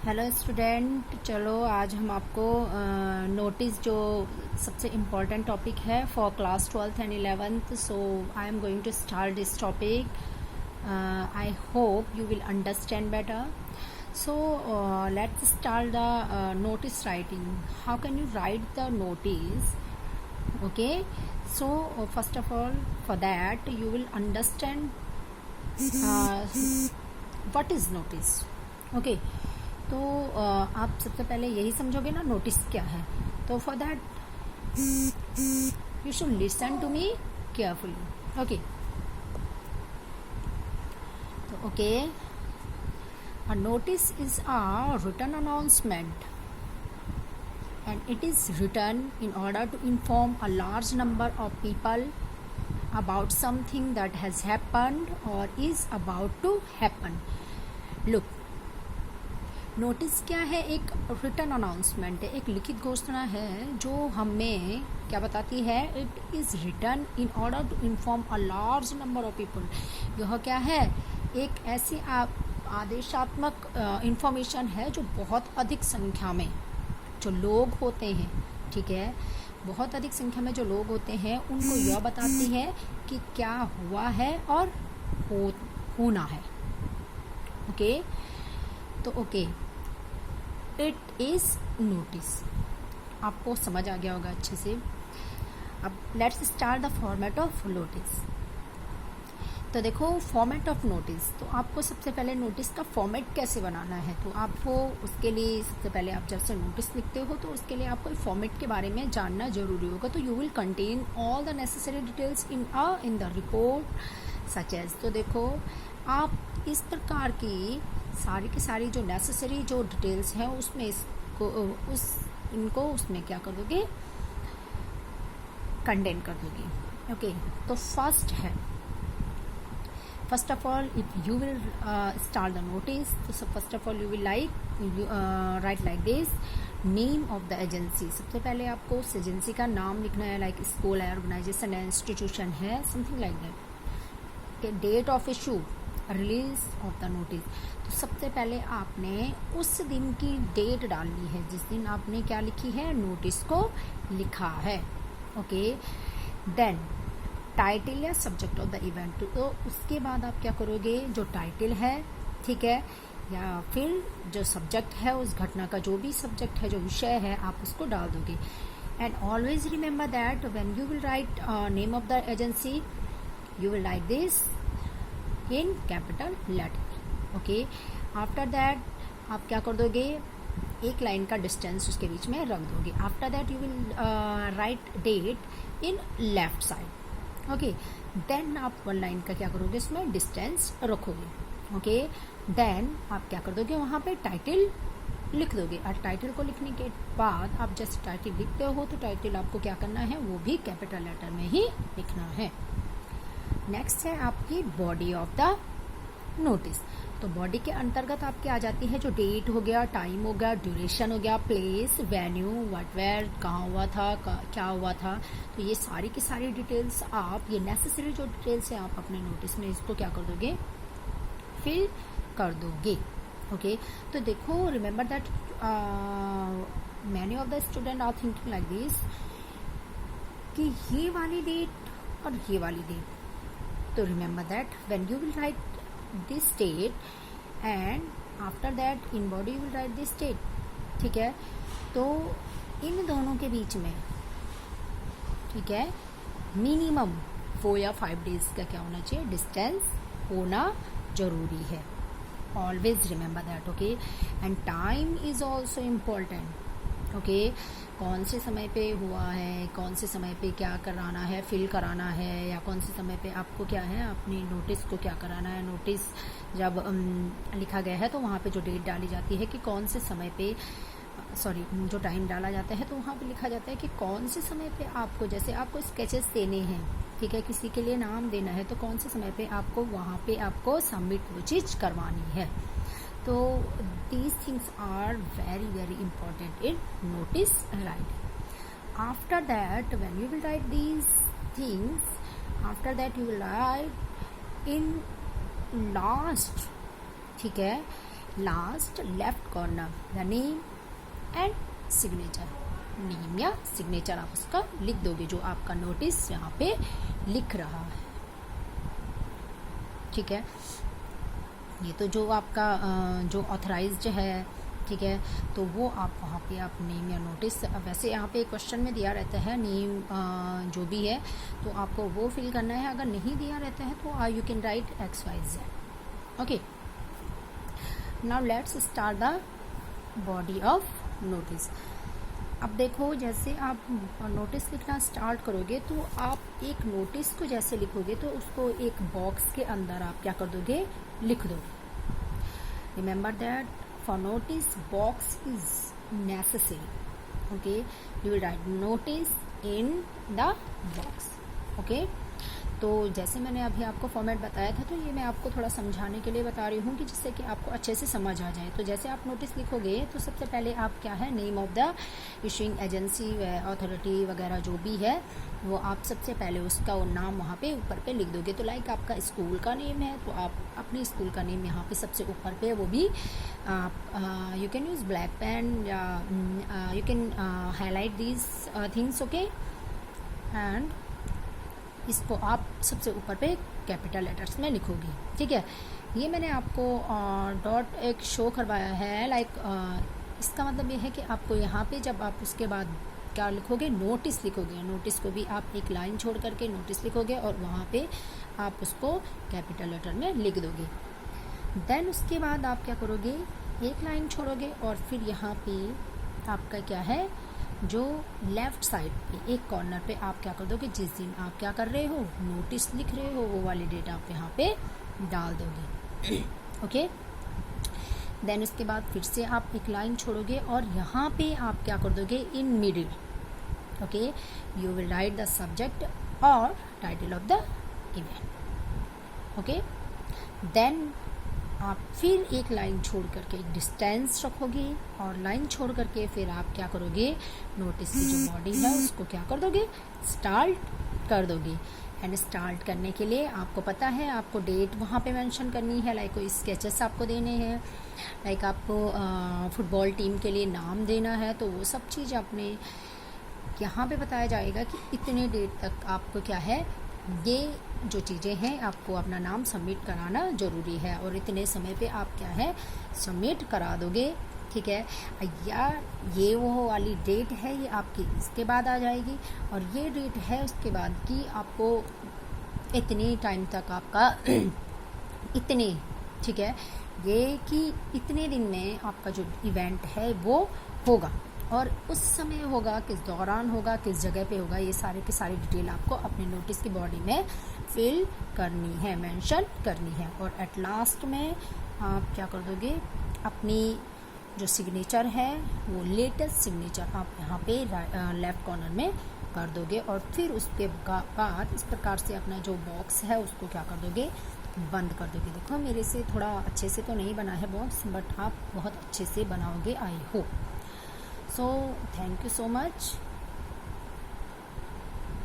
Hello student, चलो आज हम आपको नोटिस जो सबसे इम्पॉर्टेंट टॉपिक है for class 12th and 11th. So I am going to start this topic. I hope you will understand better. So let's start the notice writing. How can you write the notice? Okay, so first of all, for that you will understand what is notice. Okay, तो आप सबसे पहले यही समझोगे ना notice क्या है. तो for that you should listen to me carefully. Okay, तो okay, a notice is a written announcement and it is written in order to inform a large number of people about something that has happened or is about to happen. Look, notice क्या है? एक written announcement है, एक लिखित घोषणा है जो हमें क्या बताती है? It is written in order to inform a large number of people. यह क्या है? एक ऐसी आदेशात्मक इंफॉर्मेशन है जो बहुत अधिक संख्या में जो लोग होते हैं, ठीक है, बहुत अधिक संख्या में जो लोग होते हैं उनको यह बताती है कि क्या हुआ है और होना है. ओके, तो ओके, इट इज नोटिस. आपको समझ आ गया होगा अच्छे से. अब let's start the format of notice. तो देखो, फॉर्मेट ऑफ नोटिस, तो आपको सबसे पहले नोटिस का फॉर्मेट कैसे बनाना है. तो आपको उसके लिए सबसे पहले आप जब से नोटिस लिखते हो तो उसके लिए आपको फॉर्मेट के बारे में जानना जरूरी होगा. तो you will contain all the necessary details in the report such as. तो देखो, आप इस प्रकार की सारी जो नेसेसरी जो डिटेल्स हैं उसमें इनको उसमें क्या कर दोगे? कंटेन कर दोगे. ओके, तो फर्स्ट है, first of all if you will start the notice, तो first of all you will write like this, name of the agency. सबसे पहले आपको उस एजेंसी का नाम लिखना है, लाइक स्कूल है, ऑर्गेनाइजेशन है, इंस्टीट्यूशन है, something like that. Date of issue, release of the notice. तो सबसे पहले आपने उस दिन की डेट डालनी है जिस दिन आपने क्या लिखी है? नोटिस को लिखा है. ओके, देन टाइटल या सब्जेक्ट ऑफ द इवेंट. तो उसके बाद आप क्या करोगे? जो टाइटल है, ठीक है, या फिर जो सब्जेक्ट है उस घटना का, जो भी सब्जेक्ट है, जो विषय है, आप उसको डाल दोगे. And always remember that when you will write name of the agency, you will write this in capital letter. Okay, after that आप क्या कर दोगे? एक लाइन का डिस्टेंस उसके बीच में रख दोगे. After that you will write date in left side. Okay, then आप वन लाइन का क्या करोगे? इसमें डिस्टेंस रखोगे. ओके, देन आप क्या कर दोगे? वहाँ पे टाइटल लिख दोगे. और टाइटल को लिखने के बाद आप जैसे टाइटल लिखते हो तो टाइटल आपको क्या करना है? वो भी कैपिटल लेटर में ही लिखना है. नेक्स्ट है आपकी बॉडी ऑफ द नोटिस. तो बॉडी के अंतर्गत आपके आ जाती है जो डेट हो गया, टाइम हो गया, ड्यूरेशन हो गया, प्लेस, वेन्यू, व्हाट वेयर, कहाँ हुआ था, क्या हुआ था. तो ये सारी की सारी डिटेल्स आप, ये नेसेसरी जो डिटेल्स है, आप अपने नोटिस में इसको क्या कर दोगे? फिल कर दोगे. ओके, तो देखो, remember that many of the students are thinking like this कि ये वाली डेट और ये वाली डेट. तो remember that when you will write this date and after that in body you will write this date. ठीक है, तो इन दोनों के बीच में, ठीक है, मिनिमम 4 या 5 डेज का क्या होना चाहिए? डिस्टेंस होना जरूरी है. Always remember that. Okay, and time is also important. Okay, कौन से समय पे हुआ है, कौन से समय पे क्या कराना है, फिल कराना है, या कौन से समय पे आपको क्या है, अपनी नोटिस को क्या कराना है. नोटिस जब लिखा गया है तो वहाँ पे जो डेट डाली जाती है कि कौन से समय पे, सॉरी, जो टाइम डाला जाता है तो वहाँ पे लिखा जाता है कि कौन से समय पे आपको, जैसे आपको स्केचेस देने हैं, ठीक है, किसी के लिए नाम देना है, तो कौन से समय पे आपको वहाँ पे आपको सबमिट वो चीज़ करवानी है. तो these things are very very important in notice writing. After that, when you will write these things, after that you will write in last, ठीक है, last left corner the name and signature, name या signature आप उसका लिख दोगे जो आपका notice यहाँ पे लिख रहा है। ठीक है, ये तो जो आपका जो ऑथराइज्ड है, ठीक है, तो वो आप वहाँ पे आप नेम या नोटिस, वैसे यहाँ पे क्वेश्चन में दिया रहता है नेम जो भी है तो आपको वो फिल करना है, अगर नहीं दिया रहता है तो you can write XYZ। Okay, now let's start the body of notice. अब देखो, जैसे आप नोटिस लिखना स्टार्ट करोगे तो आप एक नोटिस को जैसे लिखोगे तो उसको एक बॉक्स के अंदर आप क्या कर दोगे, लिख दोगे। Remember that for notice box is necessary. Okay, you will right notice in the box. Okay, तो जैसे मैंने अभी आपको फॉर्मेट बताया था तो ये मैं आपको थोड़ा समझाने के लिए बता रही हूँ कि जिससे कि आपको अच्छे से समझ आ जाए। तो जैसे आप नोटिस लिखोगे तो सबसे पहले आप क्या है, name of the issuing agency authority वगैरह जो भी है वो आप सबसे पहले उसका वो नाम वहाँ पे ऊपर पे लिख दोगे। तो लाइक आपका स्कूल का नेम है तो आप अपने स्कूल का नेम यहाँ पे सबसे ऊपर पे वो भी आप you can use black pen या you can highlight these things. Okay, and इसको आप सबसे ऊपर पे कैपिटल लेटर्स में लिखोगे। ठीक है, ये मैंने आपको डॉट एक शो करवाया है, लाइक इसका मतलब ये है कि आपको यहाँ पे जब आप उसके बाद क्या लिखोगे, नोटिस लिखोगे, नोटिस को भी आप एक लाइन छोड़ करके नोटिस लिखोगे और वहाँ पे आप उसको कैपिटल लेटर में लिख दोगे। देन उसके बाद आप क्या करोगे, एक लाइन छोड़ोगे और फिर यहाँ पे आपका क्या है, जो लेफ्ट साइड पे एक कॉर्नर पे आप क्या कर दोगे, जिस दिन आप क्या कर रहे हो, नोटिस लिख रहे हो, वो वाली डेट आप यहाँ पे डाल दोगे। ओके, देन उसके बाद फिर से आप एक लाइन छोड़ोगे और यहाँ पे आप क्या कर दोगे, in middle. Okay, you will write the subject और title of the event. Okay, then आप फिर एक लाइन छोड़ करके एक डिस्टेंस रखोगे और लाइन छोड़ करके फिर आप क्या करोगे, नोटिस की जो बॉडी है उसको क्या कर दोगे, स्टार्ट कर दोगे। एंड स्टार्ट करने के लिए आपको पता है आपको डेट वहाँ पे मेंशन करनी है, लाइक कोई स्केचेस आपको देने हैं, लाइक आपको फुटबॉल टीम के लिए नाम देना है, तो वो सब चीज़ आपने यहाँ पे बताया जाएगा कि इतने डेट तक आपको क्या है, ये जो चीज़ें हैं आपको अपना नाम सबमिट कराना ज़रूरी है और इतने समय पे आप क्या है सबमिट करा दोगे। ठीक है, या ये वो वाली डेट है ये आपकी इसके बाद आ जाएगी और ये डेट है उसके बाद की आपको इतने टाइम तक आपका इतने, ठीक है, ये कि इतने दिन में आपका जो इवेंट है वो होगा और उस समय होगा, किस दौरान होगा, किस जगह पे होगा, ये सारे की सारी डिटेल आपको अपने नोटिस की बॉडी में फिल करनी है, मेंशन करनी है। और एट लास्ट में आप क्या कर दोगे, अपनी जो सिग्नेचर है वो लेटेस्ट सिग्नेचर आप यहाँ पे लेफ्ट कॉर्नर में कर दोगे और फिर उसके बाद इस प्रकार से अपना जो बॉक्स है उसको क्या कर दोगे, बंद कर दोगे। देखो मेरे से थोड़ा अच्छे से तो नहीं बना है बॉक्स, बट आप बहुत अच्छे से बनाओगे, I hope. So thank you so much.